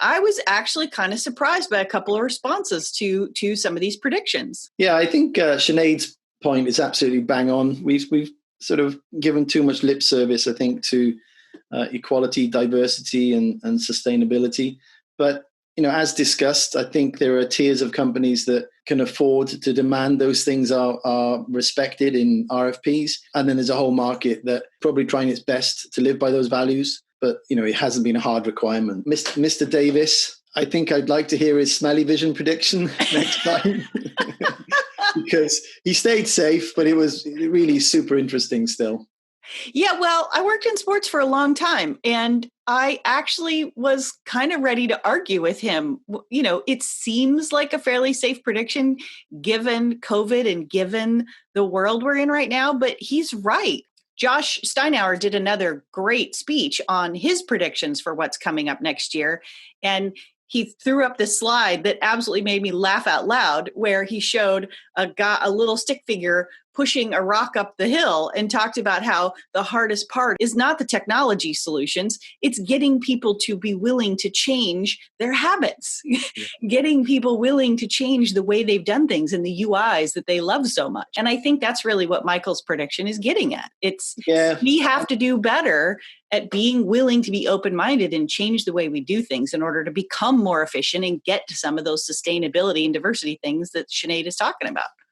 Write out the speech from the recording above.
I was actually kind of surprised by a couple of responses to some of these predictions. Yeah, I think Sinead's point is absolutely bang on. We've sort of given too much lip service, I think, to equality, diversity, and sustainability. But as discussed, I think there are tiers of companies that can afford to demand those things are respected in RFPs, and then there's a whole market that probably trying its best to live by those values. But it hasn't been a hard requirement. Mr. Davis, I think I'd like to hear his smelly vision prediction next time. Because he stayed safe, but it was really super interesting still. Yeah, well, I worked in sports for a long time, and I actually was kind of ready to argue with him. It seems like a fairly safe prediction given COVID and given the world we're in right now, but he's right. Josh Steinauer did another great speech on his predictions for what's coming up next year. And he threw up this slide that absolutely made me laugh out loud, where he showed a little stick figure pushing a rock up the hill and talked about how the hardest part is not the technology solutions. It's getting people to be willing to change their habits, getting people willing to change the way they've done things and the UIs that they love so much. And I think that's really what Michael's prediction is getting at. We have to do better at being willing to be open-minded and change the way we do things in order to become more efficient and get to some of those sustainability and diversity things that Sinead is talking about.